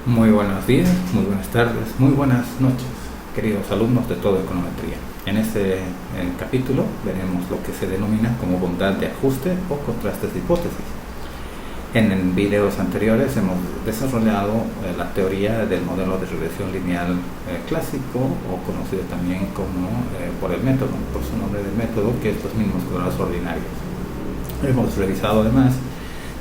Muy buenos días, muy buenas tardes, muy buenas noches, queridos alumnos de todo econometría. En este capítulo veremos lo que se denomina como bondad de ajuste o contrastes de hipótesis. En videos anteriores hemos desarrollado la teoría del modelo de regresión lineal clásico, o conocido también como por el método, por su nombre del método, que es los mínimos cuadrados ordinarios. Hemos revisado además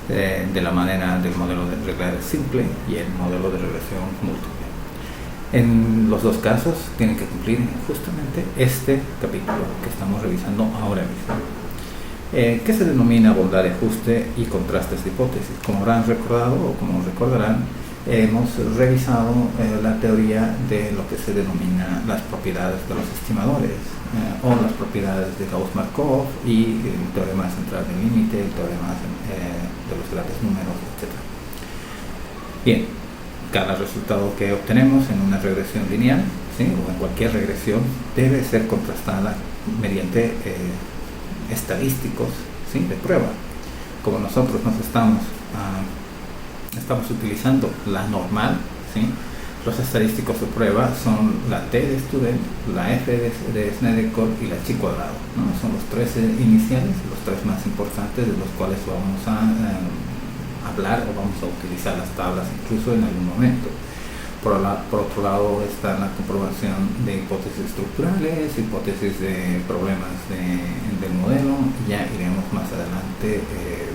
de la manera del modelo de regla simple y el modelo de regresión múltiple. En los dos casos tienen que cumplir justamente este capítulo que estamos revisando ahora mismo, que se denomina bondad de ajuste y contrastes de hipótesis. Como habrán recordado o como recordarán, hemos revisado la teoría de lo que se denomina las propiedades de los estimadores o las propiedades de Gauss-Markov y el teorema central del límite, el teorema de los grandes números, etc. Bien, cada resultado que obtenemos en una regresión lineal, ¿sí?, o en cualquier regresión, debe ser contrastada mediante estadísticos, ¿sí?, de prueba. Como nosotros estamos utilizando la normal, ¿sí?, los estadísticos de prueba son la T de student, la F de Snedeker y la chi cuadrado, ¿no? Son los tres iniciales, los tres más importantes, de los cuales vamos a hablar o vamos a utilizar las tablas incluso en algún momento. Por otro lado está la comprobación de hipótesis estructurales, hipótesis de problemas del modelo, y ya iremos más adelante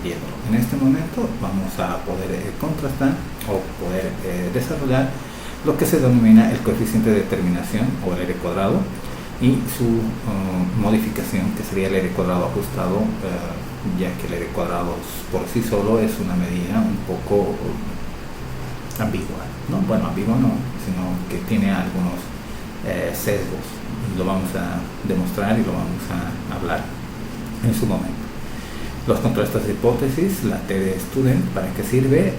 viéndolo. En este momento vamos a poder contrastar o poder desarrollar lo que se denomina el coeficiente de determinación, o el R cuadrado, y su modificación, que sería el R cuadrado ajustado, ya que el R cuadrado por sí solo es una medida un poco ambigua, ¿no? Bueno, ambigua no, sino que tiene algunos sesgos. Lo vamos a demostrar y lo vamos a hablar en su momento. Los contrastes de hipótesis, la T de student, ¿para qué sirve?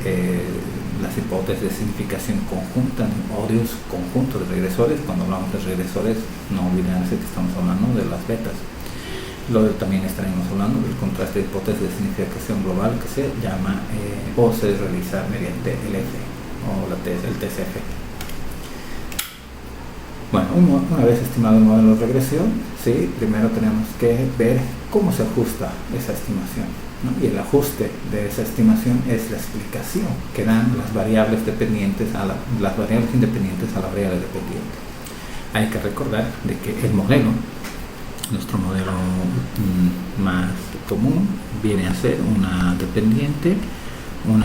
Las hipótesis de significación conjunta o de un conjunto de regresores. Cuando hablamos de regresores, no olvidarse que estamos hablando de las betas. Luego también estaremos hablando del contraste de hipótesis de significación global, que se llama o se realiza mediante el F o el TCF. Bueno, una vez estimado el modelo de regresión, ¿sí?, primero tenemos que ver cómo se ajusta esa estimación, ¿no? Y el ajuste de esa estimación es la explicación que dan las variables independientes a la variable dependiente. Hay que recordar de que el modelo, nuestro modelo más común, viene a ser una dependiente, un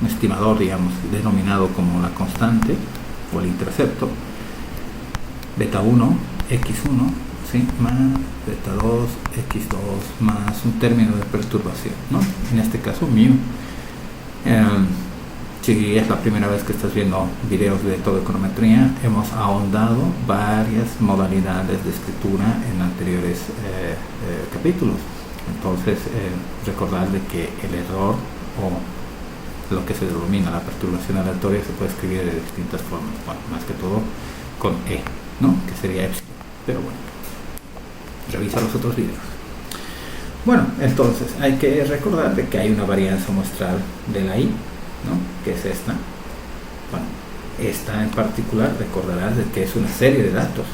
estimador, digamos, denominado como la constante o el intercepto, beta 1, x1, ¿sí?, más beta 2, x2, más un término de perturbación, ¿no? En este caso mu. Si es la primera vez que estás viendo videos de todo econometría, hemos ahondado varias modalidades de escritura en anteriores capítulos. Entonces, recordar de que el error o lo que se denomina la perturbación aleatoria se puede escribir de distintas formas, bueno, más que todo con E, ¿no?, que sería epsilon. Pero bueno, revisa los otros videos. Bueno, entonces hay que recordar de que hay una varianza muestral de la I, ¿no?, que es esta. Bueno, esta en particular recordarás de que es una serie de datos.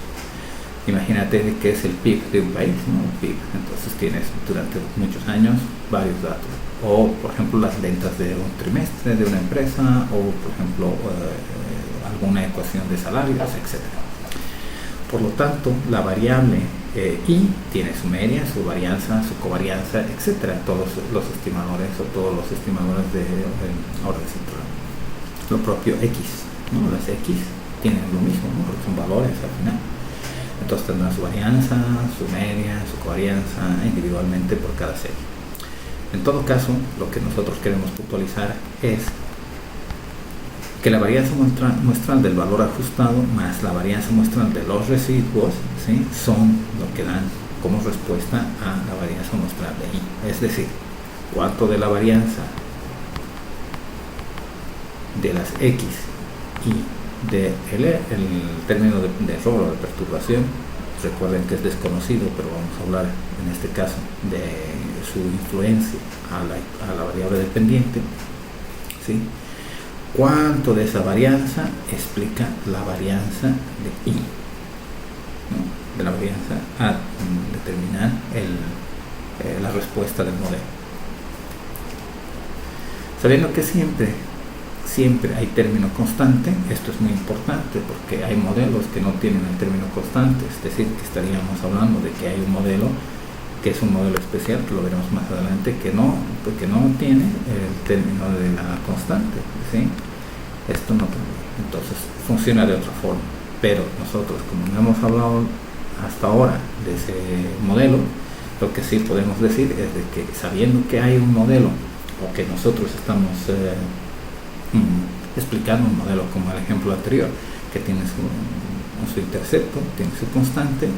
Imagínate de que es el PIB de un país, ¿no?, el PIB. Entonces tienes durante muchos años varios datos. O, por ejemplo, las ventas de un trimestre de una empresa, o, por ejemplo, alguna ecuación de salarios, etc. Por lo tanto, la variable I tiene su media, su varianza, su covarianza, etc. Todos los estimadores o todos los estimadores de orden central. Lo propio X, ¿no? Las X tienen lo mismo, ¿no?, porque son valores al final. Entonces tendrán su varianza, su media, su covarianza individualmente por cada serie. En todo caso, lo que nosotros queremos puntualizar es que la varianza muestral del valor ajustado más la varianza muestral de los residuos, ¿sí?, son lo que dan como respuesta a la varianza muestral de I. Es decir, cuánto de la varianza de las X y del término de error o de perturbación, recuerden que es desconocido, pero vamos a hablar en este caso de su influencia a la variable dependiente, ¿sí? ¿Cuánto de esa varianza explica la varianza de I? ¿No? De la varianza a determinar la respuesta del modelo. Sabiendo que siempre hay término constante, esto es muy importante porque hay modelos que no tienen el término constante, es decir, que estaríamos hablando de que hay un modelo que es un modelo especial, que lo veremos más adelante, que no tiene el término de la constante, ¿sí? Esto no tendría. Entonces funciona de otra forma, pero nosotros, como no hemos hablado hasta ahora de ese modelo, lo que sí podemos decir es de que sabiendo que hay un modelo, o que nosotros estamos explicando un modelo como el ejemplo anterior, que tiene su intercepto, tiene su constante,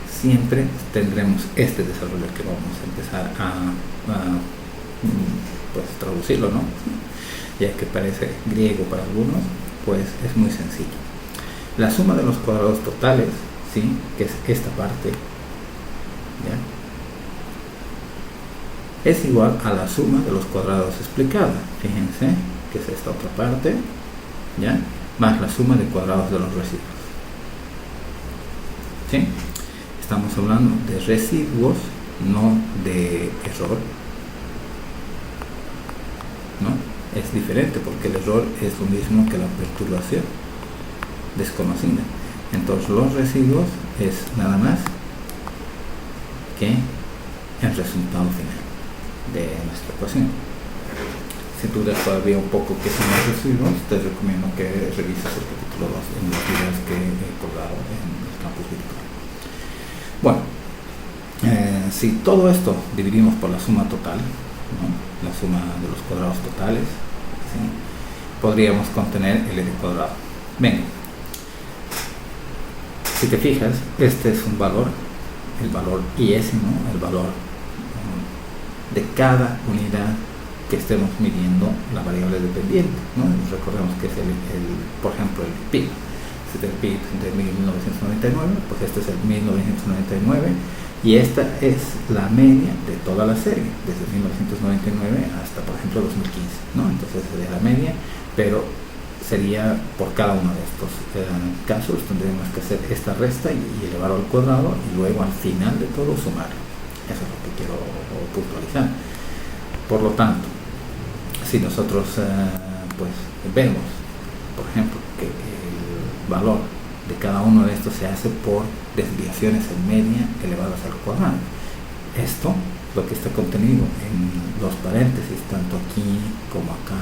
siempre tendremos este desarrollo que vamos a empezar a pues traducirlo, ¿no? Ya que parece griego para algunos, pues es muy sencillo. La suma de los cuadrados totales, ¿sí? Que es esta parte, ¿ya? Es igual a la suma de los cuadrados explicada, fíjense que es esta otra parte, ¿ya? Más la suma de cuadrados de los residuos, ¿sí? Estamos hablando de residuos, no de error, ¿no? Es diferente porque el error es lo mismo que la perturbación desconocida. Entonces los residuos es nada más que el resultado final de nuestra ecuación. Si dudas todavía un poco qué son los residuos, te recomiendo que revises el capítulo 2 en los videos que he colgado en el campus virtual. Bueno, si todo esto dividimos por la suma total, ¿no? La suma de los cuadrados totales, ¿sí? Podríamos contener el L cuadrado. Venga, si te fijas, este es un valor, el valor IS, ¿no? El valor de cada unidad que estemos midiendo la variable dependiente, ¿no? Recordemos que es por ejemplo, el PIB. Este es el PIB de 1999, pues este es el 1999 y esta es la media de toda la serie, desde 1999 hasta, por ejemplo, 2015, ¿no? Entonces sería la media, pero sería por cada uno de estos casos tendríamos que hacer esta resta y elevarlo al cuadrado y luego al final de todo sumarlo. Eso es lo que quiero puntualizar. Por lo tanto, si nosotros pues vemos, por ejemplo, que el valor de cada uno de estos se hace por desviaciones en media elevadas al cuadrado, esto, lo que está contenido en los paréntesis, tanto aquí como acá,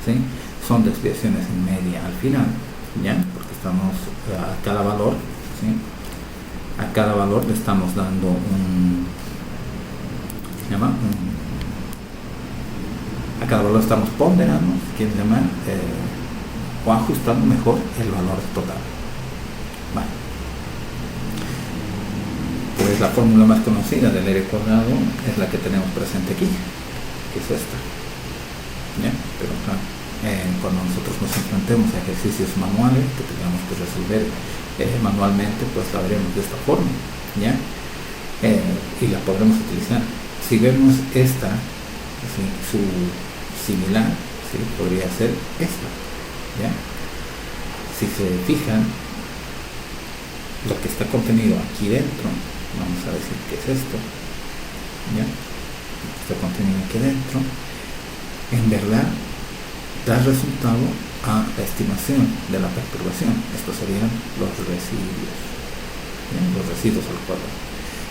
¿sí? Son desviaciones en media al final, ¿ya? Porque estamos a cada valor, ¿sí? A cada valor le estamos dando a cada valor estamos ponderando, si quieren llamar, o ajustando mejor el valor total. Vale. Pues la fórmula más conocida del R cuadrado es la que tenemos presente aquí, que es esta, ¿ya? Pero claro, cuando nosotros nos enfrentemos a ejercicios manuales que tengamos que resolver manualmente, pues la veremos de esta forma, ¿ya? Y la podremos utilizar. Si vemos esta, ¿sí? Su similar, ¿sí? Podría ser esta, ¿ya? Si se fijan, lo que está contenido aquí dentro, vamos a decir que es esto, ¿ya? Está contenido aquí dentro, en verdad da resultado a la estimación de la perturbación. Estos serían los residuos, ¿ya? Los residuos al cuadrado.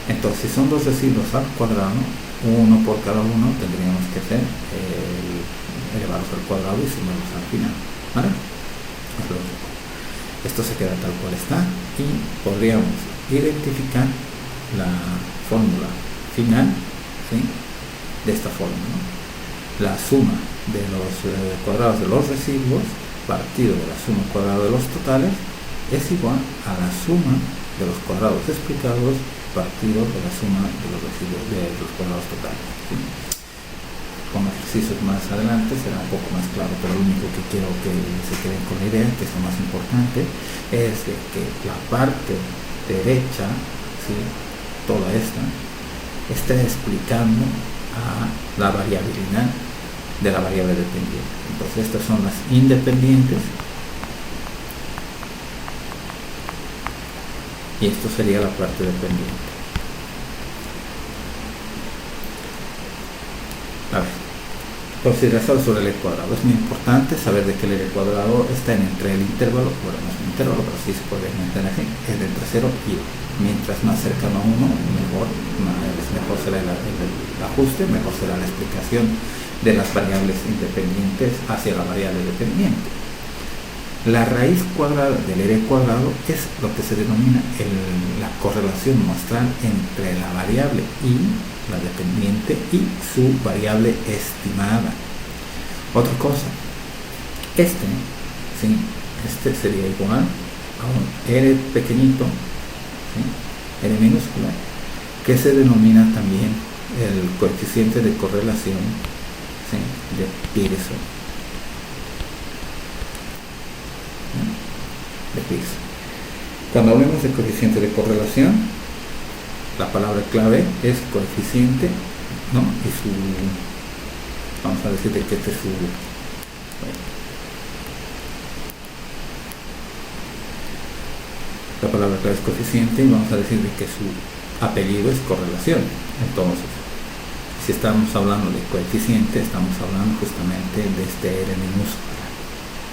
Entonces, si son dos residuos al cuadrado, uno por cada uno, tendríamos que hacer elevarlos al cuadrado y sumarlos al final, ¿vale? Esto se queda tal cual está y podríamos identificar la fórmula final, ¿sí? De esta forma, ¿no? La suma de los cuadrados de los residuos partido de la suma cuadrada de los totales es igual a la suma de los cuadrados explicados partido de la suma de los residuos de los cuadrados totales, ¿sí? Con ejercicios más adelante será un poco más claro, pero lo único que quiero que se queden con la idea, que es lo más importante, es de que la parte derecha, ¿sí? Toda esta está explicando a la variabilidad de la variable dependiente. Entonces estas son las independientes y esto sería la parte dependiente. A ver, consideración sobre el cuadrado. Es muy importante saber de que el cuadrado está entre el intervalo, bueno, no es un intervalo, pero sí se puede entender así, es entre 0 y 1. Mientras más cercano a 1, mejor será el ajuste, mejor será la explicación de las variables independientes hacia la variable dependiente. La raíz cuadrada del cuadrado es lo que se denomina la correlación muestral entre la variable y la dependiente y su variable estimada. Otra cosa, este sería igual a un r pequeñito, ¿sí? R minúscula, que se denomina también el coeficiente de correlación, ¿sí?, de Pearson. Cuando hablemos de coeficiente de correlación, la palabra clave es coeficiente, ¿no? Y su, vamos a decir de que este es su, la palabra clave es coeficiente y vamos a decir de que su apellido es correlación. Entonces, si estamos hablando de coeficiente, estamos hablando justamente de este R minúscula,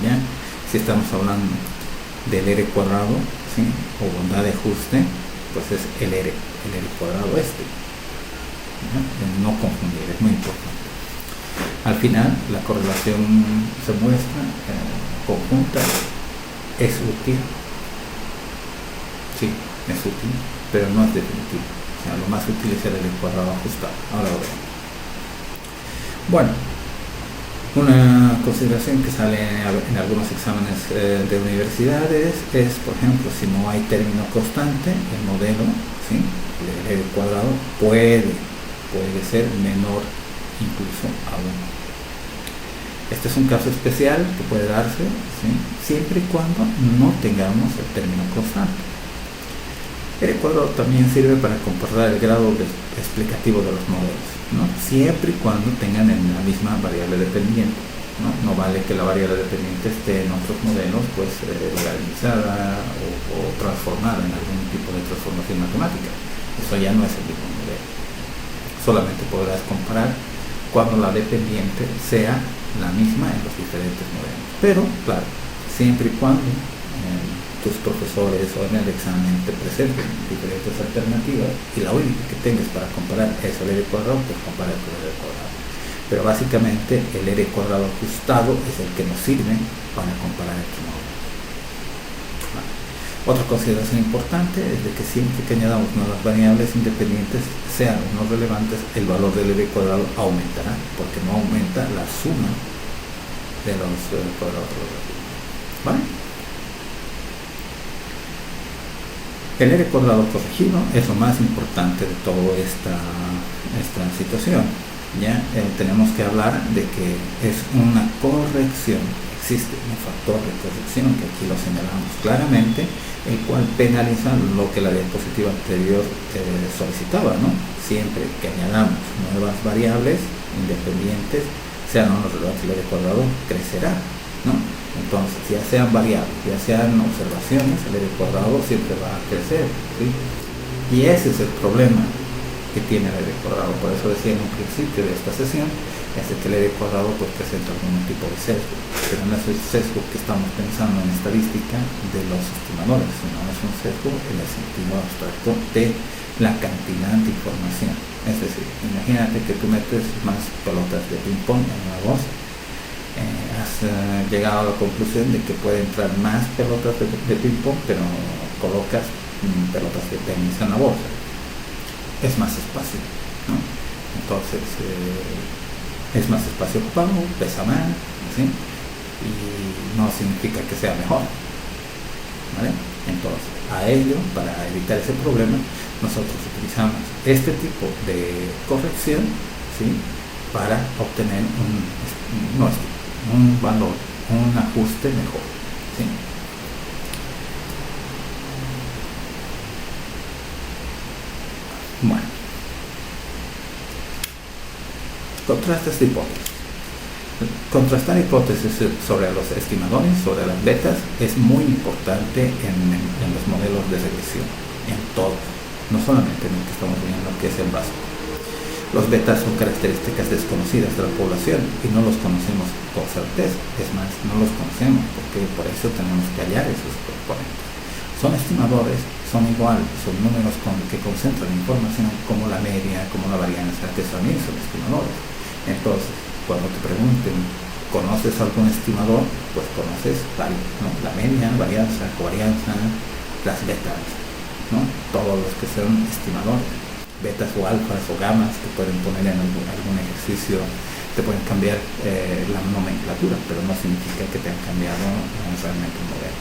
¿ya? Si estamos hablando del R cuadrado, ¿sí?, o bondad de ajuste, pues es el R cuadrado este, ¿ya? No confundir, es muy importante. Al final la correlación se muestra conjunta, es útil, sí, es útil, pero no es definitivo. O sea, lo más útil es el R cuadrado ajustado. Ahora lo veremos. Bueno, una consideración que sale en algunos exámenes de universidades es, por ejemplo, si no hay término constante, el modelo, ¿sí?, el R cuadrado puede ser menor incluso a 1. Este es un caso especial que puede darse, ¿sí?, siempre y cuando no tengamos el término constante. El cuadrado también sirve para comparar el grado explicativo de los modelos, ¿no?, siempre y cuando tengan la misma variable dependiente, ¿no? No vale que la variable dependiente esté en otros modelos, pues organizada o transformada en algún tipo de transformación matemática. Eso ya no es el mismo modelo. Solamente podrás comparar cuando la dependiente sea la misma en los diferentes modelos. Pero, claro, siempre y cuando tus profesores o en el examen te presenten diferentes alternativas y la única que tengas para comparar es el R cuadrado, pues compara con el R cuadrado. Pero básicamente el R cuadrado ajustado es el que nos sirve para comparar estos modelos. Otra consideración importante es de que siempre que añadamos nuevas variables independientes, sean o no relevantes, el valor del R cuadrado aumentará, porque no aumenta la suma de los cuadrados relativos. ¿Vale? El R cuadrado corregido es lo más importante de toda esta situación. Ya tenemos que hablar de que es una corrección, existe un factor de corrección que aquí lo señalamos claramente, el cual penaliza lo que la diapositiva anterior solicitaba, ¿no? Siempre que añadamos nuevas variables independientes, sean o no relevantes, el R cuadrado crecerá, ¿no? Entonces, ya sean variables, ya sean observaciones, el R cuadrado siempre va a crecer, ¿sí? Y ese es el problema que tiene el R cuadrado. Por eso decía en un principio de esta sesión, es de que el R cuadrado pues presenta algún tipo de sesgo, pero no es el sesgo que estamos pensando en estadística de los estimadores, sino es un sesgo en el sentido abstracto de la cantidad de información. Es decir, imagínate que tú metes más pelotas de ping pong en una bolsa. Has llegado a la conclusión de que puede entrar más pelotas de ping pong, pero colocas pelotas de tenis en la bolsa. Es más espacio, ¿no? Entonces es más espacio ocupado, pesa más, ¿sí? Y no significa que sea mejor, ¿vale? Entonces, a ello, para evitar ese problema, nosotros utilizamos este tipo de corrección, ¿sí?, para obtener un valor, un ajuste mejor, ¿sí? Bueno, contrastes de hipótesis. Contrastar hipótesis sobre los estimadores, sobre las betas, es muy importante en los modelos de regresión, en todos, no solamente en el que estamos viendo, que es el básico. Los betas son características desconocidas de la población y no los conocemos con certeza. Es más, no los conocemos porque por eso tenemos que hallar esos componentes. Son estimadores, son igual, son números que concentran información como la media, como la varianza, que también son estimadores. Entonces, cuando te pregunten, ¿conoces algún estimador? Pues conoces ¿no? La media, varianza, covarianza, las betas, ¿no? Todos los que son estimadores. Betas o alfas o gamas que pueden poner en algún ejercicio, te pueden cambiar la nomenclatura, pero no significa que te han cambiado realmente el modelo.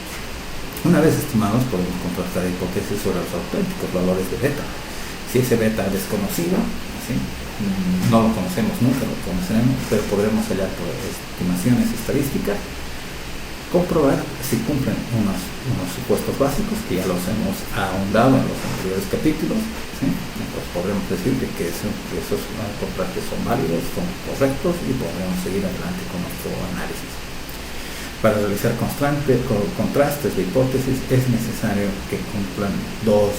Una vez estimados, podemos contrastar hipótesis sobre los auténticos valores de beta. Si ese beta es desconocido, ¿sí? No lo conocemos, nunca lo conoceremos, pero podremos hallar por estimaciones estadísticas, comprobar si cumplen unos supuestos básicos que ya los hemos ahondado en los anteriores capítulos, ¿sí? Entonces podremos decir que esos contrastes son válidos, son correctos y podremos seguir adelante con nuestro análisis. Para realizar contrastes de hipótesis es necesario que cumplan dos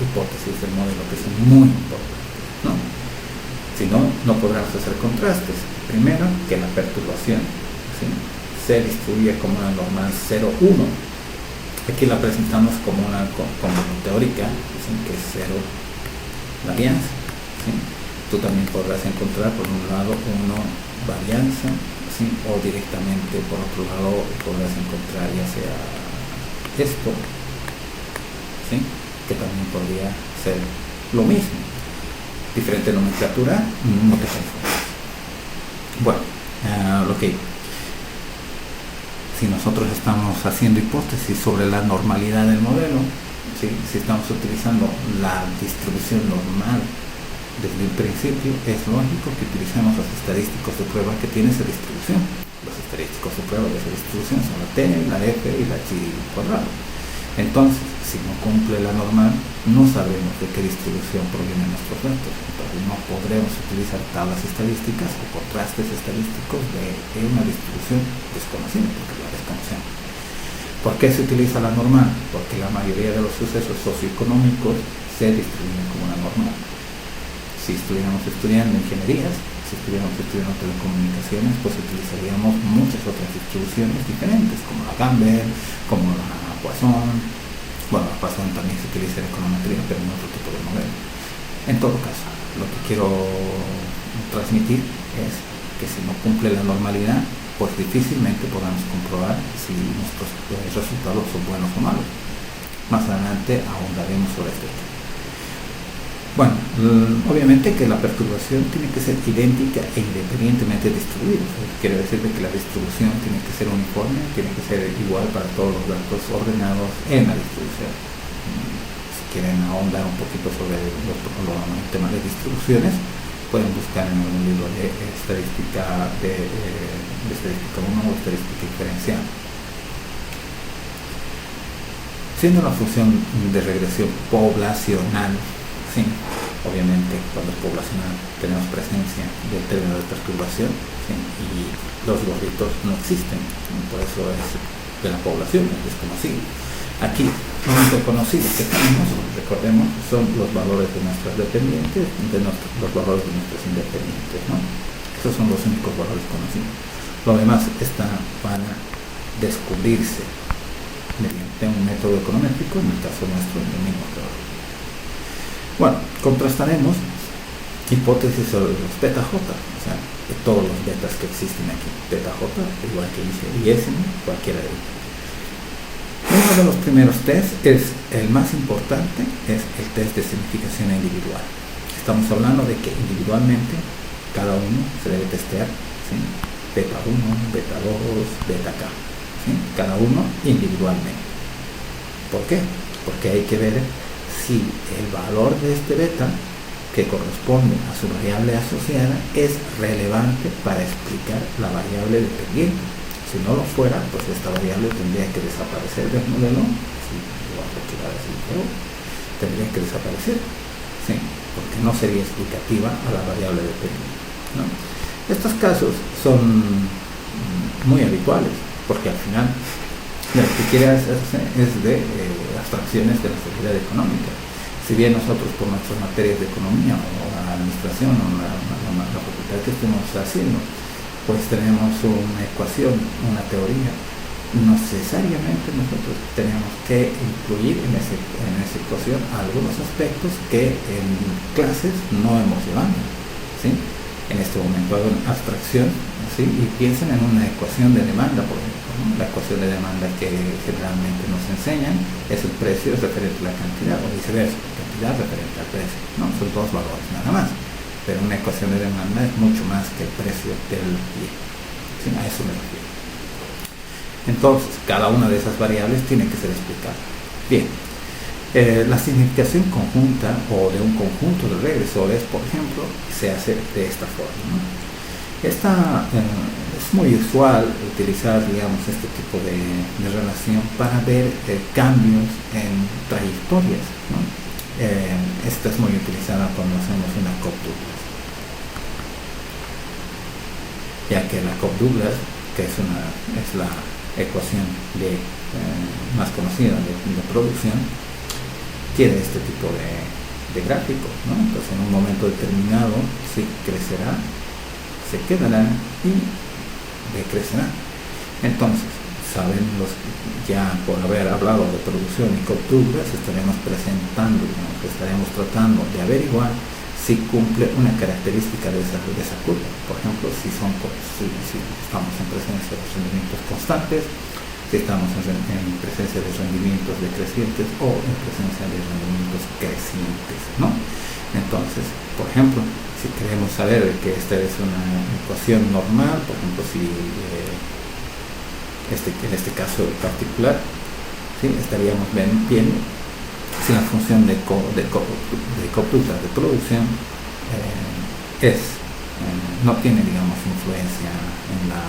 hipótesis del modelo que son muy importantes, ¿no? Si no, no podremos hacer contrastes. Primero, que la perturbación, ¿sí? Se distribuye como una normal 0,1. Aquí la presentamos como una teórica, ¿sí? Que es 0 varianza, ¿sí? Tú también podrás encontrar por un lado 1 varianza, ¿sí? O directamente por otro lado podrás encontrar ya sea esto, ¿sí? Que también podría ser lo mismo. Diferente nomenclatura, no te confundas. Bueno, si nosotros estamos haciendo hipótesis sobre la normalidad del modelo, ¿sí? Si estamos utilizando la distribución normal desde el principio, es lógico que utilicemos los estadísticos de prueba que tiene esa distribución. Los estadísticos de prueba de esa distribución son la T, la F y la Chi cuadrado. Entonces, si no cumple la normal, no sabemos de qué distribución provienen nuestros datos. Entonces, no podremos utilizar tablas estadísticas o contrastes estadísticos de una distribución desconocida, porque la desconocemos. ¿Por qué se utiliza la normal? Porque la mayoría de los sucesos socioeconómicos se distribuyen como una normal. Si estuviéramos estudiando ingenierías, si estuviéramos estudiando telecomunicaciones, pues utilizaríamos muchas otras distribuciones diferentes, como la Gamble, como la Poisson. Bueno, la Poisson también se utiliza en econometría, pero en otro tipo de modelo. En todo caso, lo que quiero transmitir es que si no cumple la normalidad, pues difícilmente podamos comprobar si nuestros resultados son buenos o malos. Más adelante ahondaremos sobre este tema. Bueno, obviamente que la perturbación tiene que ser idéntica e independientemente distribuida. Quiere decir que la distribución tiene que ser uniforme, tiene que ser igual para todos los datos ordenados en la distribución. Si quieren ahondar un poquito sobre los temas de distribuciones, pueden buscar en algún libro de estadística de estadística 1 o estadística diferencial. Siendo la función de regresión poblacional, sí, obviamente cuando es poblacional tenemos presencia del término de perturbación, ¿sí? Y los gorditos no existen, por eso es de la población, es desconocido. Aquí lo único conocido que tenemos, recordemos, son los valores de nuestros dependientes, los valores de nuestros independientes, ¿no? Esos son los únicos valores conocidos. Lo demás está para descubrirse mediante un método econométrico, en el caso nuestro, el mismo método. Bueno, contrastaremos hipótesis sobre los beta J, o sea, de todos los betas que existen aquí. Beta J, igual que dice IS, cualquiera de ellos. Uno de los primeros test es el más importante, es el test de significación individual. Estamos hablando de que individualmente cada uno se debe testear, ¿sí? Beta 1, beta 2, beta K, ¿sí? Cada uno individualmente. ¿Por qué? Porque hay que ver si el valor de este beta, que corresponde a su variable asociada, es relevante para explicar la variable dependiente. Si no lo fuera, pues esta variable tendría que desaparecer del modelo, si lo vamos a quitar así, pero tendría que desaparecer, ¿sí? Porque no sería explicativa a la variable dependiente, ¿no? Estos casos son muy habituales, porque al final lo que quiere hacerse es de abstracciones de la seguridad económica. Si bien nosotros por nuestras materias de economía o la administración o la facultad que estemos haciendo, pues tenemos una ecuación, una teoría, necesariamente nosotros tenemos que incluir en esa ecuación algunos aspectos que en clases no hemos llevado, ¿sí? En este momento hagan abstracción, ¿sí? Y piensen en una ecuación de demanda, por ejemplo, ¿no? La ecuación de demanda que generalmente nos enseñan es el precio referente a la cantidad, o viceversa, cantidad referente al precio, ¿no? Son dos valores nada más, pero una ecuación de demanda es mucho más que el precio del bien, ¿sí? A eso me refiero. Entonces, cada una de esas variables tiene que ser explicada. Bien, la significación conjunta o de un conjunto de regresores, por ejemplo, se hace de esta forma, ¿no? Es muy usual utilizar, digamos, este tipo de relación para ver cambios en trayectorias, ¿no? Esta es muy utilizada cuando hacemos una Cobb-Douglas, ya que la Cobb-Douglas, que es la ecuación más conocida de producción, tiene este tipo de gráficos, ¿no? Entonces en un momento determinado sí crecerá, se quedará y decrecerá. Entonces, ya por haber hablado de producción y Cobb-Douglas, estaremos presentando, digamos, estaremos tratando de averiguar si cumple una característica de esa curva. Por ejemplo, si estamos en presencia de rendimientos constantes, si estamos en presencia de rendimientos decrecientes o en presencia de rendimientos crecientes, ¿no? Entonces, por ejemplo, si queremos saber que esta es una ecuación normal, por ejemplo, si en este caso particular, ¿sí? Estaríamos viendo si la función de Cobb-Douglas de producción no tiene, digamos, influencia en la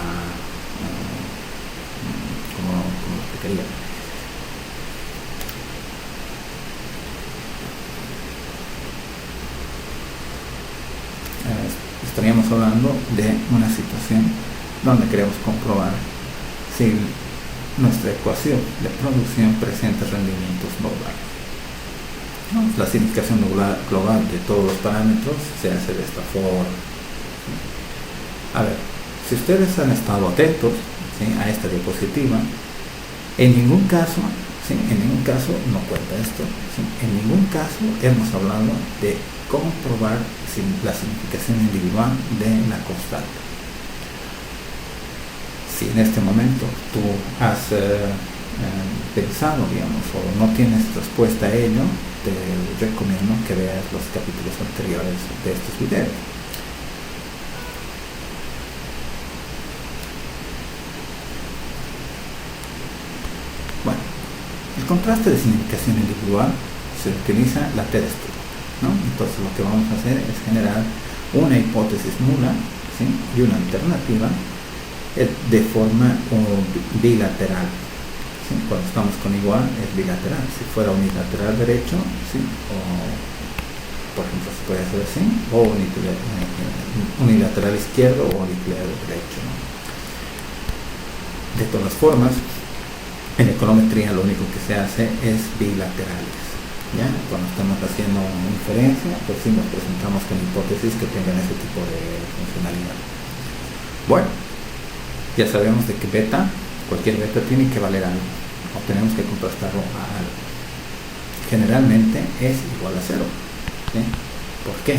como lo explicaría, estaríamos hablando de una situación donde queremos comprobar si nuestra ecuación de producción presenta rendimientos globales. La significación global de todos los parámetros se hace de esta forma. A ver, si ustedes han estado atentos, ¿sí?, a esta diapositiva, en ningún caso no cuenta esto, ¿sí? En ningún caso hemos hablado de comprobar la significación individual de la constante. Si en este momento tú has pensado, digamos, o no tienes respuesta a ello, te recomiendo que veas los capítulos anteriores de estos videos. Bueno, el contraste de significación individual se utiliza la T-Descriptor, ¿no? Entonces lo que vamos a hacer es generar una hipótesis nula, ¿sí?, y una alternativa de forma bilateral, ¿sí? Cuando estamos con igual es bilateral. Si fuera unilateral derecho, ¿sí?, o por ejemplo se puede hacer así, o unilateral izquierdo o unilateral derecho, ¿no? De todas formas, en econometría lo único que se hace es bilaterales, ¿ya? Cuando estamos haciendo una inferencia, pues sí nos presentamos con hipótesis que tengan ese tipo de funcionalidad. Bueno, ya sabemos de que cualquier beta tiene que valer algo, o tenemos que contrastarlo a algo. Generalmente es igual a 0, ¿sí? ¿Por qué?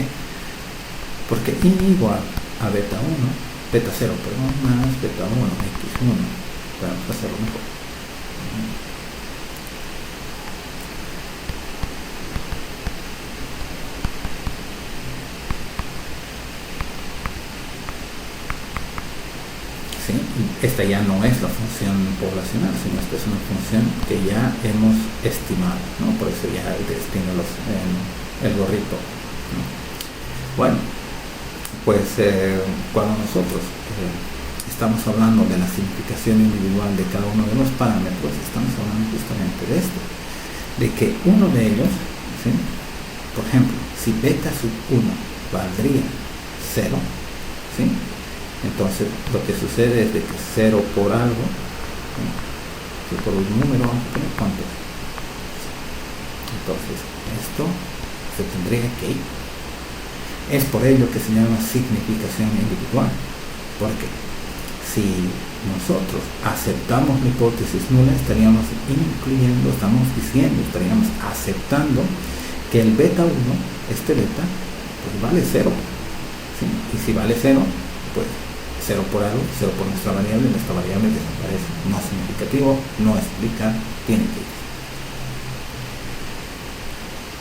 Porque I igual a beta 0, más beta 1, x1, vamos a hacerlo mejor. ¿Sí? Esta ya no es la función poblacional, sino esta es una función que ya hemos estimado, ¿no? Por eso ya tiene el gorrito, ¿no? Bueno, pues cuando nosotros estamos hablando de la significación individual de cada uno de los parámetros, estamos hablando justamente de esto, de que uno de ellos, ¿sí?, por ejemplo, si beta sub 1 valdría 0, ¿sí?, Entonces lo que sucede es de que 0 por algo, ¿sí? Si por un número vamos a poner cuánto es. Entonces esto se tendría que ir. Es por ello que se llama significación individual, porque si nosotros aceptamos la hipótesis nula, estaríamos incluyendo, estaríamos aceptando que el beta 1, este beta, pues vale 0, ¿sí? Y si vale 0, pues 0 por algo, 0 por nuestra variable desaparece, no significativo, no explica, tiene que ir.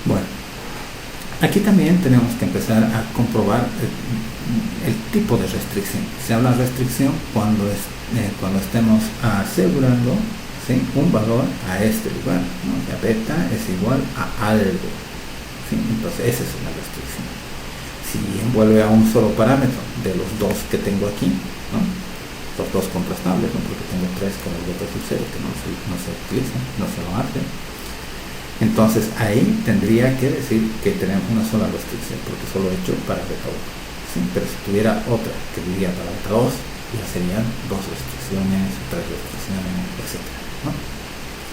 Bueno, aquí también tenemos que empezar a comprobar el tipo de restricción. Se habla de restricción cuando estemos asegurando, ¿sí?, un valor a este lugar, ¿no? O sea, beta es igual a algo, ¿sí? Entonces esa es una restricción. Si envuelve a un solo parámetro de los dos que tengo aquí, ¿no?, los dos contrastables, ¿no?, porque tengo 3 con el beta sub 0 que no se utilizan, no se lo hacen. Entonces ahí tendría que decir que tenemos una sola restricción, porque solo he hecho para beta 1, ¿sí? Pero si tuviera otra que diría para beta 2, ya serían 2 restricciones, 3 restricciones, etc., ¿no?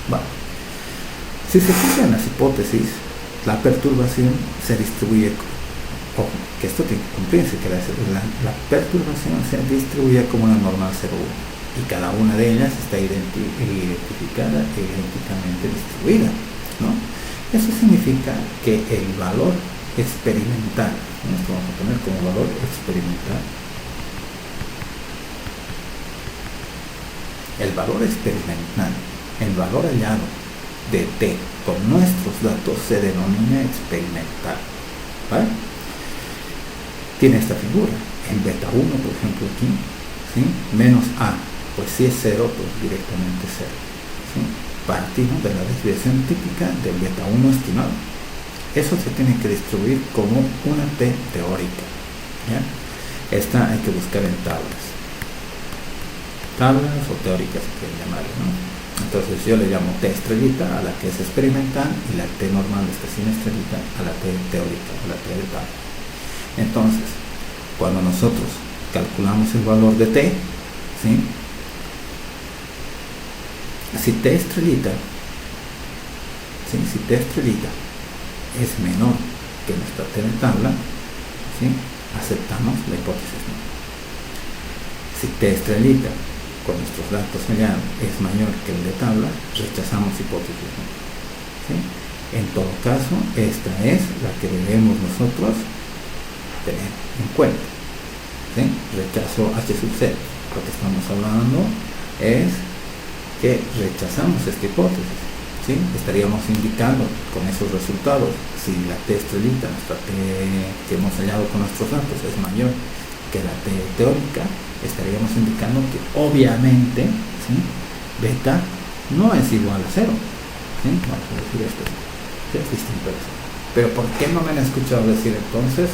Bueno, si se fijan las hipótesis, la perturbación se distribuye, ojo, que esto tiene que cumplirse, que la perturbación se distribuye como una normal 0,1, y cada una de ellas está identificada e idénticamente distribuida, ¿no? Eso significa que el valor experimental, ¿no?, esto vamos a poner como valor experimental, el valor experimental, el valor hallado de t con nuestros datos se denomina experimental, ¿vale? Tiene esta figura, en beta 1, por ejemplo, aquí, ¿sí?, menos a, pues si es 0, pues directamente 0, ¿sí? Partimos de la desviación típica del beta 1 estimado. Eso se tiene que distribuir como una t teórica, ¿ya? Esta hay que buscar en tablas o teóricas, si quieren llamarle, ¿no? Entonces yo le llamo t estrellita a la que es experimental, y la t normal, esta sin estrellita, a la t teórica, a la t de tabla. Entonces, cuando nosotros calculamos el valor de t, ¿sí?, si t estrellita es menor que nuestra t de tabla, ¿sí?, aceptamos la hipótesis nula. Si t estrellita con nuestros datos hallados es mayor que el de tabla, rechazamos hipótesis nula, ¿sí? En todo caso, esta es la que debemos nosotros tener en cuenta, ¿sí? Rechazo H sub 0. Lo que estamos hablando es que rechazamos esta hipótesis, ¿sí? Estaríamos indicando con esos resultados, si la t estrellita, nuestra t que hemos hallado con nuestros datos, es mayor que la t teórica, estaríamos indicando que obviamente, ¿sí?, beta no es igual a 0, ¿sí? Vamos a decir esto, ¿sí?, es distinto a eso. Pero ¿por qué no me han escuchado decir entonces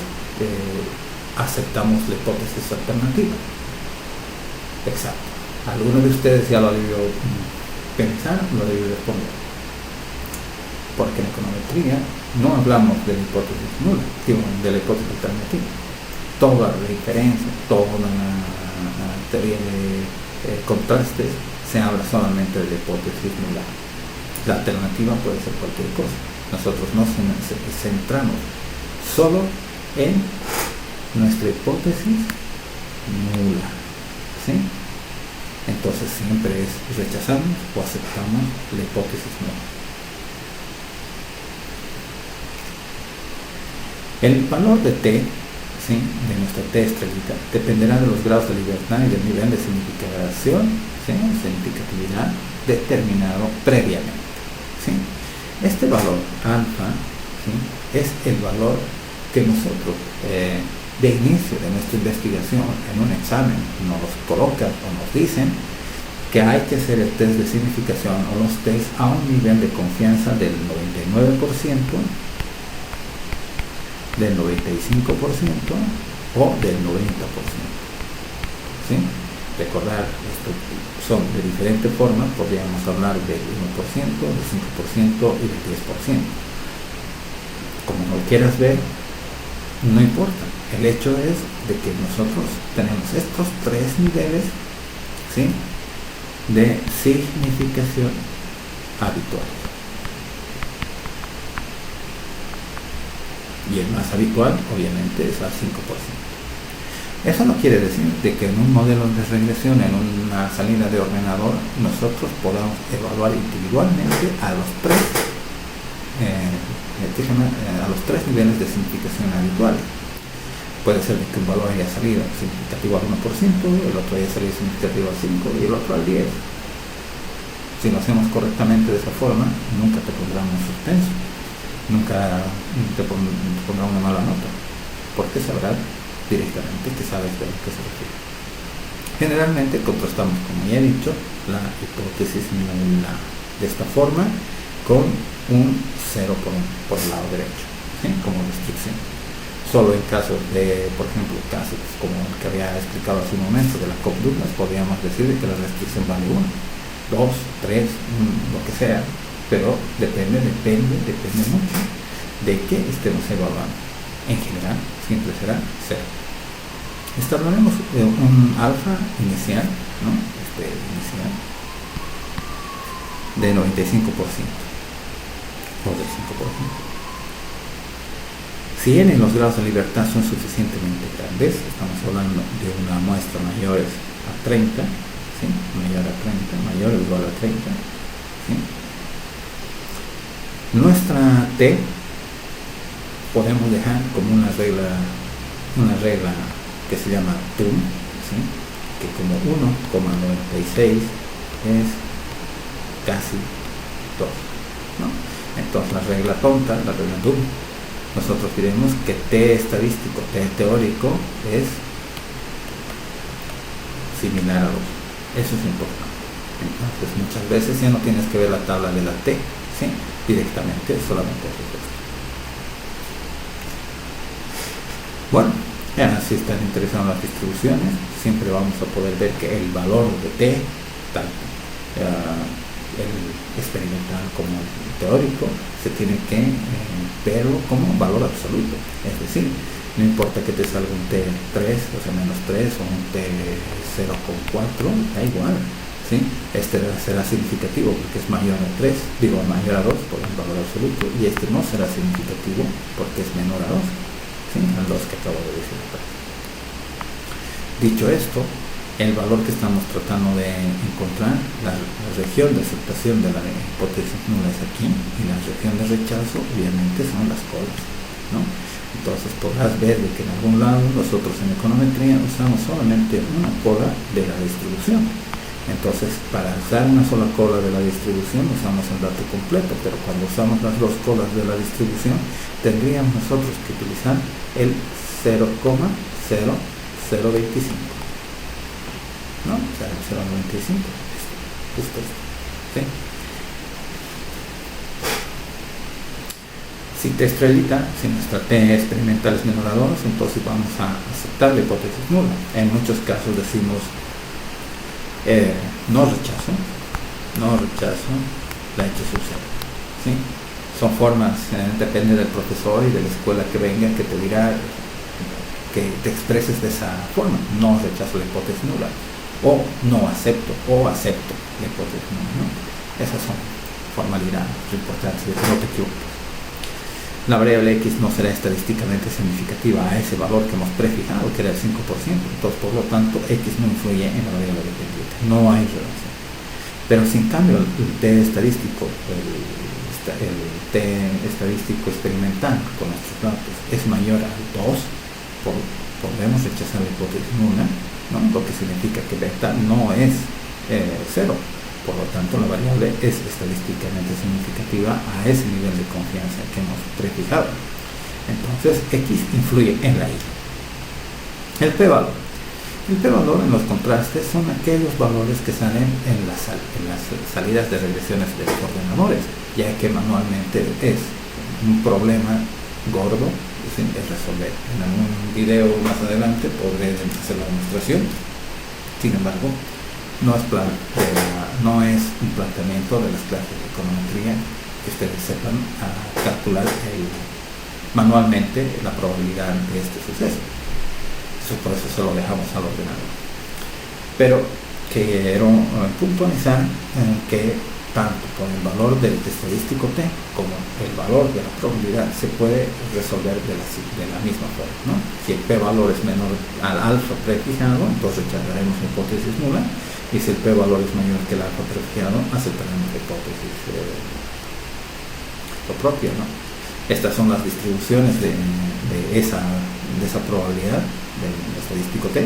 aceptamos la hipótesis alternativa? Exacto. Algunos de ustedes ya lo han debido pensar, lo han debido responder. Porque en econometría no hablamos de la hipótesis nula, sino de la hipótesis alternativa. Toda la diferencia, toda la teoría de contrastes, se habla solamente de la hipótesis nula. La alternativa puede ser cualquier cosa. Nosotros nos centramos solo en nuestra hipótesis nula, ¿sí? Entonces siempre es rechazamos o aceptamos la hipótesis nula. El valor de t, ¿sí?, de nuestra t estrellita, dependerá de los grados de libertad y del nivel de significación, ¿sí?, significatividad determinado previamente, ¿sí? Este valor alfa, ¿sí?, es el valor que nosotros de inicio de nuestra investigación en un examen nos colocan o nos dicen que hay que hacer el test de significación o los test a un nivel de confianza del 99%, del 95% o del 90%, ¿sí? Recordar, esto son de diferentes formas, podríamos hablar del 1%, del 5% y del 10%. Como lo quieras ver, no importa. El hecho es de que nosotros tenemos estos tres niveles, ¿sí?, de significación habitual. Y el más habitual, obviamente, es al 5%. Eso no quiere decir de que en un modelo de regresión, en una salida de ordenador, nosotros podamos evaluar individualmente a los tres niveles de significación habituales. Puede ser que un valor haya salido significativo al 1%, el otro haya salido significativo al 5% y el otro al 10%. Si lo hacemos correctamente de esa forma, nunca te pondrá un suspenso, nunca te pondrá una mala nota, porque sabrás directamente que sabes de lo que se refiere. Generalmente contrastamos, como ya he dicho, la hipótesis nula de esta forma con un 0 por el lado derecho, ¿sí?, como restricción. Solo en casos de, por ejemplo, casos como el que había explicado hace un momento de la Cobb-Douglas, podríamos decir que la restricción vale 1, 2, 3, lo que sea, pero depende mucho de qué estemos evaluando. En general, siempre será 0. Estableceremos un alfa inicial, ¿no?, inicial de 95% o del 5%. Si n los grados de libertad son suficientemente grandes, estamos hablando de una muestra mayores a 30, ¿sí?, mayor o igual a 30, ¿sí?, nuestra t podemos dejar como una regla que se llama TUM, ¿sí?, que como 1,96 es casi 2, ¿no? Entonces la regla tonta, la regla TUM, nosotros diremos que t estadístico, t teórico es similar a 2. Eso es importante. Entonces muchas veces ya no tienes que ver la tabla de la t, ¿sí?, directamente, solamente el resto. Bueno, ya si están interesados en las distribuciones, siempre vamos a poder ver que el valor de t, tanto el experimental como el teórico, se tiene que verlo como valor absoluto. Es decir, no importa que te salga un t3, o sea, menos 3, o un t0,4, da igual, ¿sí? Este será significativo porque es mayor a 3, mayor a 2 por el valor absoluto, y este no será significativo porque es menor a 2, ¿sí?, al 2 que acabo de decir. Dicho esto, el valor que estamos tratando de encontrar, la región de aceptación de la hipótesis nula es aquí, y la región de rechazo obviamente son las colas, ¿no? Entonces podrás ver de que en algún lado nosotros en econometría usamos solamente una cola de la distribución. Entonces, para usar una sola cola de la distribución usamos el dato completo, pero cuando usamos las dos colas de la distribución tendríamos nosotros que utilizar el 0,0025, ¿no? O sea, el 0,95, justo esto, ¿sí? Si t estrellita, si nuestra t experimental es menor a 2, entonces vamos a aceptar la hipótesis nula. En muchos casos decimos no rechazo la H sub 0, ¿sí? Son formas, depende del profesor y de la escuela que venga, que te dirá que te expreses de esa forma: no rechazo la hipótesis nula, o no acepto, o acepto la hipótesis nula, ¿no? Esas son formalidades, lo importante es que no te equivoques. La variable x no será estadísticamente significativa a ese valor que hemos prefijado, que era el 5%, entonces por lo tanto x no influye en la variable dependiente, no hay relación. Pero si en cambio el t estadístico, el t estadístico experimental con nuestros datos es mayor al 2, podemos rechazar la hipótesis nula, ¿no?, lo que significa que beta no es 0. Por lo tanto, la variable es estadísticamente significativa a ese nivel de confianza que hemos prefijado. Entonces, x influye en la y. El p-valor. El p-valor en los contrastes son aquellos valores que salen en las salidas de regresiones de los ordenadores, ya que manualmente es un problema gordo, es resolver. En algún video más adelante podré hacer la demostración. Sin embargo, no es un planteamiento de las clases de econometría que ustedes sepan a calcular manualmente la probabilidad de este suceso. Por eso se lo dejamos al ordenador. Pero quiero puntualizar que tanto con el valor del estadístico t como el valor de la probabilidad se puede resolver de la misma forma, ¿no? Si el p-valor es menor al alfa prefijado, entonces rechazaremos la hipótesis nula, y si el p-valor es mayor que el alfa prefijado, aceptaremos la hipótesis lo propio, ¿no? Estas son las distribuciones de esa probabilidad del estadístico t,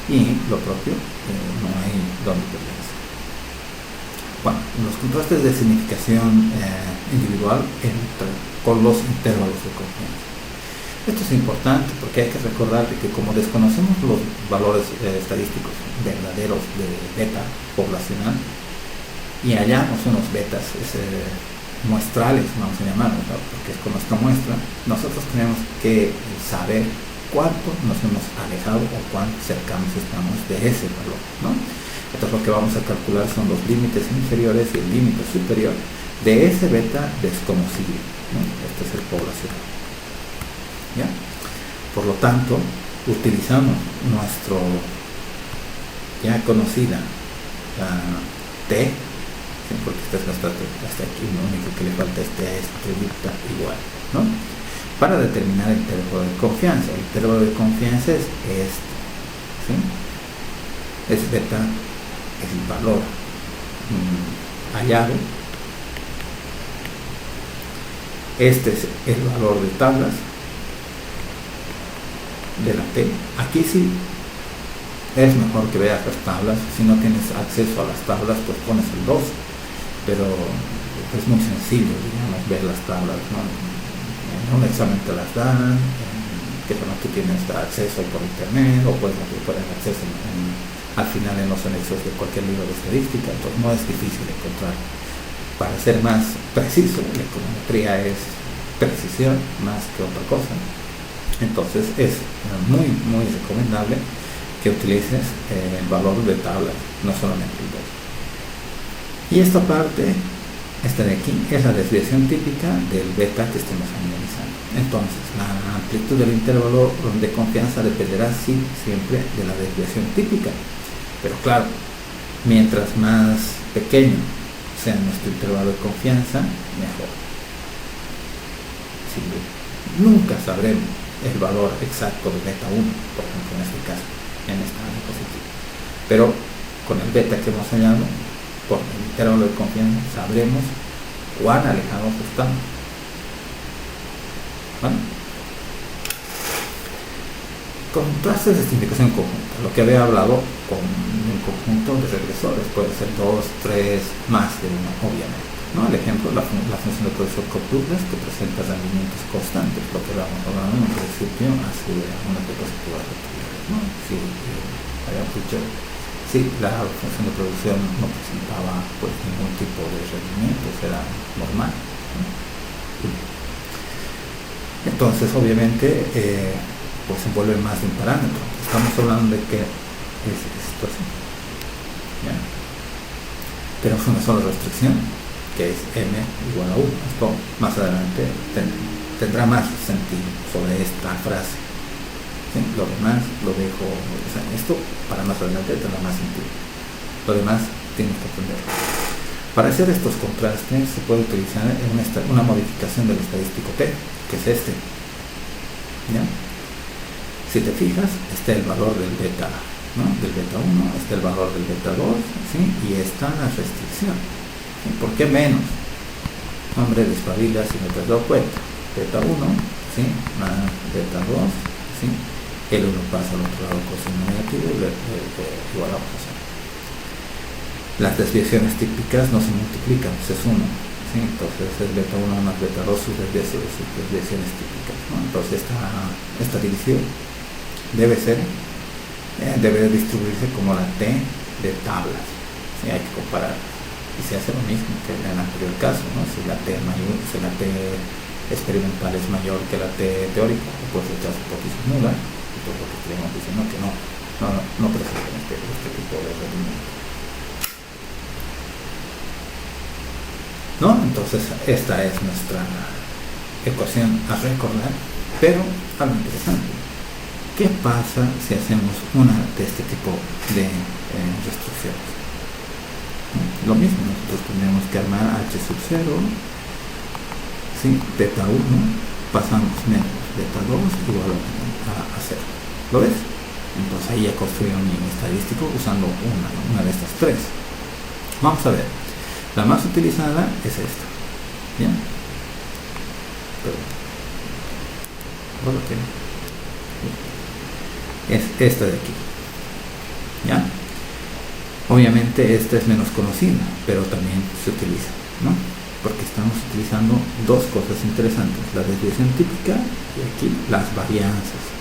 y lo propio no hay donde perderse. Bueno, los contrastes de significación individual con los intervalos de confianza. Esto es importante porque hay que recordar que como desconocemos los valores estadísticos verdaderos de beta poblacional y hallamos unos betas muestrales, vamos a llamarlos, ¿no? Porque es con nuestra muestra, nosotros tenemos que saber cuánto nos hemos alejado o cuán cercanos estamos de ese valor, ¿no? Entonces lo que vamos a calcular son los límites inferiores y el límite superior de ese beta desconocido, ¿no? Este es el poblacional, ¿ya? Por lo tanto, utilizamos nuestro ya conocida T, ¿sí? Porque esta es hasta aquí, lo único que le falta es estrellita igual, ¿no? Para determinar el intervalo de confianza. El intervalo de confianza es este, ¿sí? Es beta, es el valor hallado. Este es el valor de tablas de la T. Aquí sí es mejor que veas las tablas. Si no tienes acceso a las tablas, pues pones el 2, pero es muy sencillo, digamos, ver las tablas, ¿no? En un examen te las dan, que no tú tienes acceso por internet, o puedes acceso al final en los anexos de cualquier libro de estadística, entonces no es difícil encontrar. Para ser más preciso, la econometría es precisión más que otra cosa, entonces es muy recomendable que utilices el valor de tablas, no solamente el 2. Y esta parte, esta de aquí, es la desviación típica del beta que estemos analizando. Entonces, la amplitud del intervalo de confianza dependerá siempre de la desviación típica. Pero claro, mientras más pequeño sea nuestro intervalo de confianza, mejor. Nunca sabremos el valor exacto de beta 1, por ejemplo, en este caso, en esta diapositiva. Pero con el beta que hemos hallado, por el intervalo de confianza, sabremos cuán alejados estamos. ¿Vale? Contrastes de significación conjunta, lo que había hablado con un conjunto de regresores, puede ser 2, 3, más de uno, obviamente, ¿no? El ejemplo, la función de profesor Courtois, que presenta rendimientos constantes, lo que habíamos hablado en un principio hace una diapositiva, ¿no? Si habíamos dicho, sí, la función de producción no presentaba pues ningún tipo de rendimientos, era normal, ¿no? Entonces obviamente pues se vuelve más de un parámetro. Estamos hablando de que es esto así, ¿ya? Tenemos una sola restricción, que es m igual a 1. Esto más adelante tendrá más sentido sobre esta frase, ¿sí? Lo demás lo dejo, o sea, esto para más adelante tendrá más sentido. Lo demás tienes que aprender. Para hacer estos contrastes se puede utilizar una modificación del estadístico T, que es este, ¿ya? Si te fijas, está el valor del beta, ¿no? Del beta 1, está el valor del beta 2, ¿sí? Y está la restricción, ¿sí? ¿Por qué menos? Hombre, despabila si no te has dado cuenta. Beta 1, ¿sí? Más beta 2, ¿sí? El 1 pasa al otro lado coseno negativo y igual a coseno. Las desviaciones típicas no se multiplican, pues es 1, ¿sí? Entonces es beta 1 más beta 2 sus desviaciones típicas, ¿no? Entonces esta división debe distribuirse como la T de tablas, ¿sí? Hay que comparar y se hace lo mismo que en el anterior caso, ¿no? Si la T experimental es mayor que la T teórica, pues rechazar hipótesis nula, y todo lo que tenemos diciendo que no presenta este tipo de rendimiento, ¿no? Entonces esta es nuestra ecuación a recordar, pero algo interesante. ¿Qué pasa si hacemos una de este tipo de restricciones? Lo mismo, nosotros tendremos que armar h sub 0, ¿sí? Beta 1, pasamos menos beta 2 igual a 0. ¿Lo ves? Entonces ahí ya construyo mi estadístico usando una de estas tres. Vamos a ver. La más utilizada es esta. ¿Bien? Es esta de aquí. ¿Ya? Obviamente esta es menos conocida, pero también se utiliza, ¿no? Porque estamos utilizando dos cosas interesantes: la desviación típica y aquí las varianzas.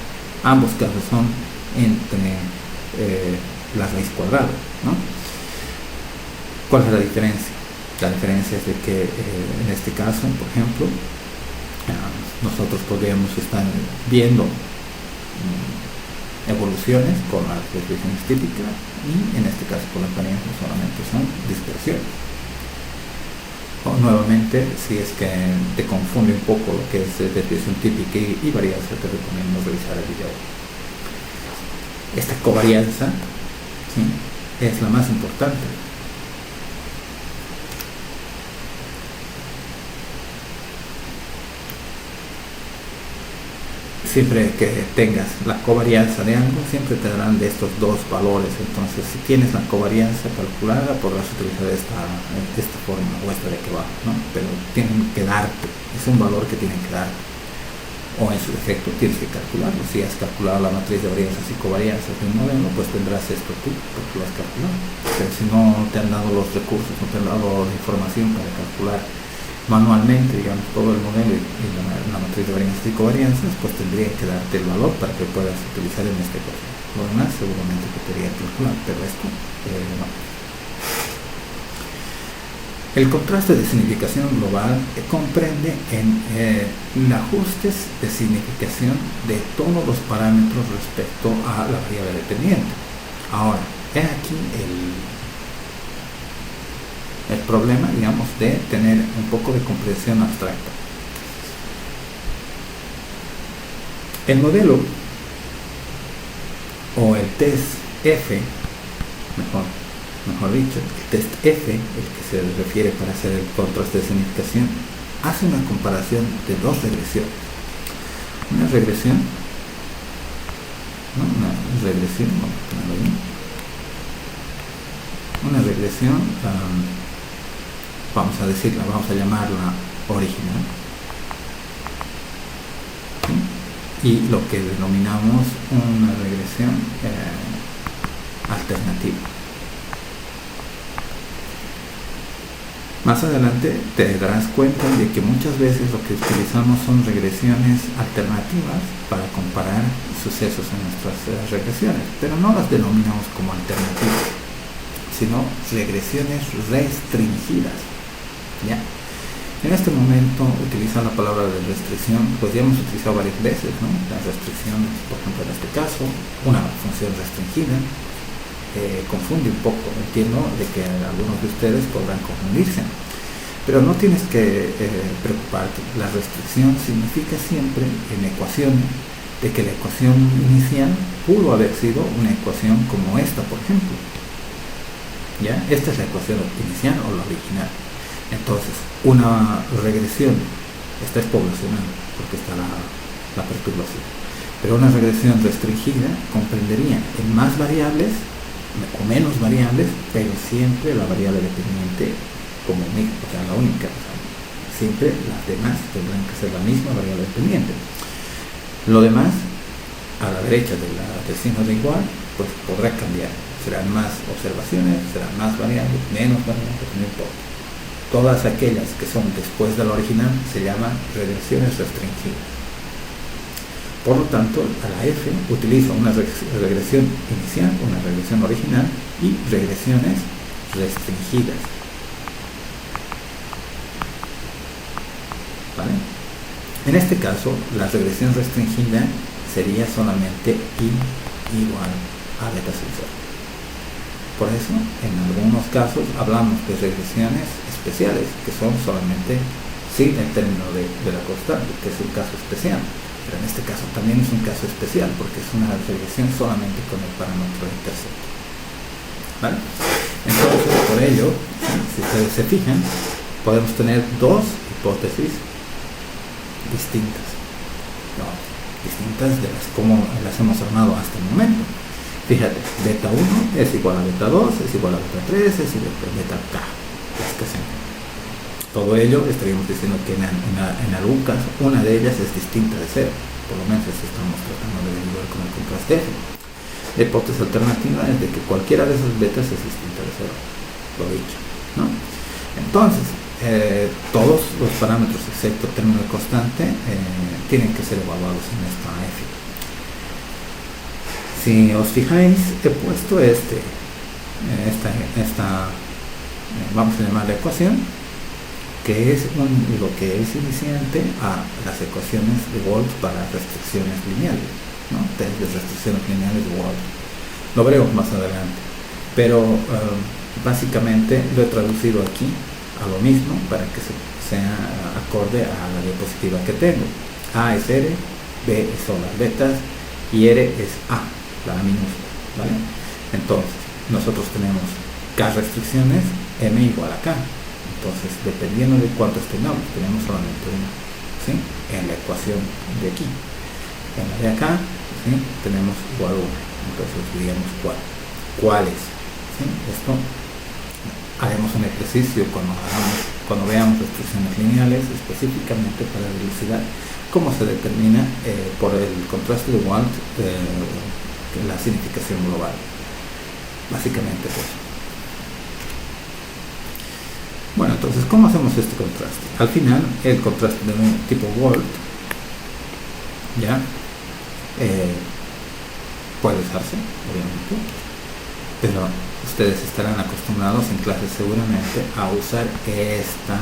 Ambos casos son entre la raíz cuadrada, ¿no? ¿Cuál es la diferencia? La diferencia es de que en este caso, por ejemplo, nosotros podríamos estar viendo evoluciones con las desviaciones típicas y en este caso con las varianzas solamente son dispersiones. O nuevamente, si es que te confunde un poco lo que es desviación típica y varianza, te recomiendo revisar el video. Esta covarianza, ¿sí?, es la más importante. Siempre que tengas la covarianza de algo, siempre te darán de estos dos valores. Entonces, si tienes la covarianza calculada, podrás utilizar esta forma o esta de aquí abajo, ¿no? Pero tienen que darte, es un valor que tienen que darte. O en su defecto tienes que calcularlo. Si has calculado la matriz de varianzas y covarianzas de un modelo, pues tendrás esto tú, porque lo has calculado. Pero si no te han dado los recursos, no te han dado la información para calcular manualmente, digamos, todo el modelo y la matriz de varianzas y covarianzas, pues tendría que darte el valor para que puedas utilizar en este caso. Lo demás seguramente que te que calcular, pero esto no. El contraste de significación global comprende en ajustes de significación de todos los parámetros respecto a la variable dependiente. Ahora, he aquí el problema, digamos, de tener un poco de comprensión abstracta. El modelo o el test F, mejor dicho, el test F, el que se refiere para hacer el contraste de significación, hace una comparación de dos regresiones. Una regresión, ¿no? Una regresión, vamos a decirla, vamos a llamarla original, ¿sí?, y lo que denominamos una regresión alternativa. Más adelante te darás cuenta de que muchas veces lo que utilizamos son regresiones alternativas para comparar sucesos en nuestras regresiones, pero no las denominamos como alternativas, sino regresiones restringidas. ¿Ya? En este momento, utilizar la palabra de restricción, pues ya hemos utilizado varias veces, ¿no? La restricción, por ejemplo, en este caso, una función restringida, confunde un poco. Entiendo de que algunos de ustedes podrán confundirse, pero no tienes que preocuparte. La restricción significa siempre en ecuaciones de que la ecuación inicial pudo haber sido una ecuación como esta, por ejemplo. ¿Ya? Esta es la ecuación inicial o la original. Entonces, una regresión, esta es poblacional, porque está la perturbación, pero una regresión restringida comprendería en más variables o menos variables, pero siempre la variable dependiente como única, o sea, la única. O sea, siempre las demás tendrán que ser la misma variable dependiente. Lo demás, a la derecha del signo de igual, pues podrá cambiar. Serán más observaciones, serán más variables, menos variables, no importa. Todas aquellas que son después de la original se llaman regresiones restringidas. Por lo tanto, a la F utiliza una regresión inicial, una regresión original y regresiones restringidas. ¿Vale? En este caso, la regresión restringida sería solamente I igual a beta sub 0. Por eso, en algunos casos hablamos de regresiones especiales, que son solamente sin el término de la constante, que es un caso especial. Pero en este caso también es un caso especial porque es una regresión solamente con el parámetro intercepto. ¿Vale? Entonces, por ello, si ustedes se fijan, podemos tener dos hipótesis distintas, ¿no? Distintas de las como las hemos armado hasta el momento. Fíjate, beta 1 es igual a beta 2, es igual a beta 3, es igual a beta K. Todo ello estaríamos diciendo que en algún caso una de ellas es distinta de cero, por lo menos eso estamos tratando de derivar con el contraste F. La hipótesis alternativa es de que cualquiera de esas betas es distinta de cero, lo dicho, ¿no? Entonces, todos los parámetros excepto el término de constante tienen que ser evaluados en esta F. Si os fijáis, he puesto vamos a llamar la ecuación, que es lo que es iniciante a las ecuaciones de Wolf para restricciones lineales, ¿no? Test de restricciones lineales de Wolf. Lo veremos más adelante, pero básicamente lo he traducido aquí a lo mismo para que sea acorde a la diapositiva que tengo. A es R, B son las betas y R es A, la A minúscula, ¿vale? Entonces, nosotros tenemos K restricciones, M igual a K. Entonces, dependiendo de cuántos tenemos solamente una, ¿sí? En la ecuación de aquí. En la de acá, ¿sí? Tenemos igual a 1. Entonces diríamos cuáles, ¿sí? Esto haremos un ejercicio cuando veamos restricciones lineales, específicamente para dilucidar cómo se determina por el contraste de Wald la significación global. Básicamente es eso. Bueno, entonces, ¿cómo hacemos este contraste? Al final, el contraste de un tipo Wald, ¿ya? Puede usarse, obviamente, pero ustedes estarán acostumbrados en clases seguramente a usar esta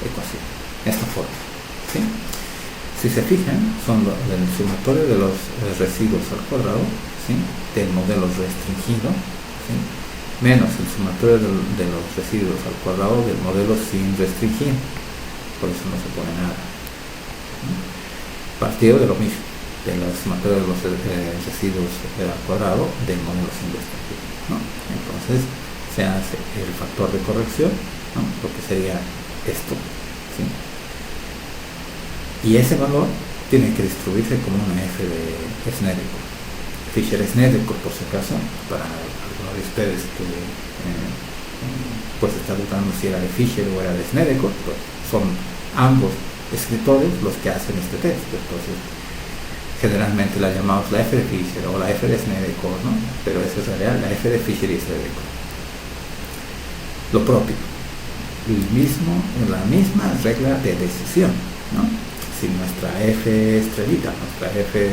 ecuación, esta forma, ¿sí? Si se fijan, son el sumatorio de los residuos al cuadrado, ¿sí? Del modelo restringido, ¿sí? Menos el sumatorio de los residuos al cuadrado del modelo sin restringir, por eso no se pone nada, ¿no? Partido de lo mismo, del sumatorio de los residuos al cuadrado del modelo sin restringir, ¿no? Entonces se hace el factor de corrección, ¿no? Lo que sería esto, ¿sí? Y ese valor tiene que distribuirse como una F de Snedeker. Fisher-Snedeker, por si acaso, para algunos de ustedes que pues está dudando si era de Fisher o era de Snedeker, pues son ambos escritores los que hacen este test. Entonces generalmente la llamamos la F de Fisher o la F de Snedeker, ¿no? Pero esa es real, la F de Fisher y Snedeker. Lo propio, la misma regla de decisión, ¿no? Si nuestra F estrellita, nuestra F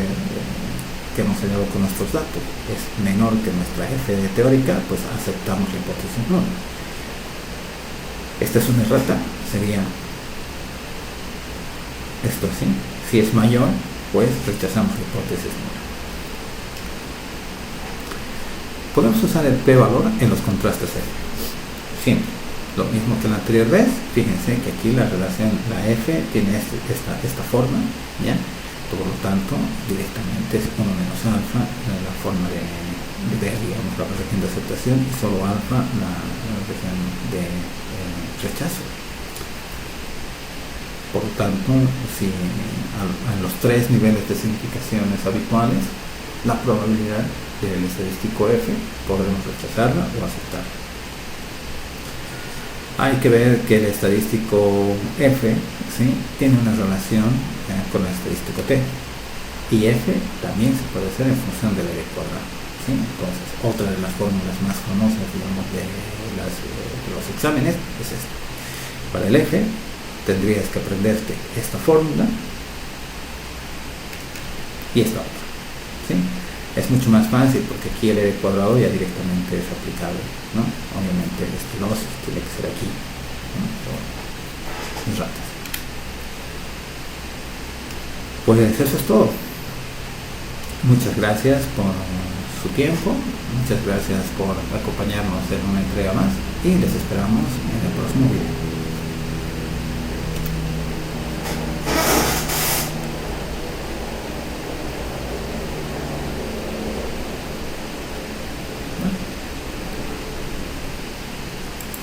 que hemos hallado con nuestros datos es menor que nuestra F teórica, pues aceptamos la hipótesis nula. Esta es una errata, sería esto así. Si es mayor, pues rechazamos la hipótesis nula. Podemos usar el p-valor en los contrastes F. Siempre. Lo mismo que en la anterior vez. Fíjense que aquí la relación, la F tiene esta forma, ¿ya? Por lo tanto, directamente es 1 menos alfa la forma de digamos, la región de aceptación y solo alfa la región de rechazo. Por lo tanto, si a los tres niveles de significaciones habituales, la probabilidad del estadístico F podremos rechazarla o aceptarla. Hay que ver que el estadístico F, ¿sí? Tiene una relación con el estadístico T, y F también se puede hacer en función del R cuadrado, ¿sí? Entonces, otra de las fórmulas más famosas, digamos, de los exámenes es esta. Para el F tendrías que aprenderte esta fórmula y esta otra, ¿sí? Es mucho más fácil porque aquí el R cuadrado ya directamente es aplicable, ¿no? Obviamente el estilosis tiene que ser aquí, ¿no? Mis ratas. Pues eso es todo. Muchas gracias por su tiempo, muchas gracias por acompañarnos en una entrega más y les esperamos en el próximo video.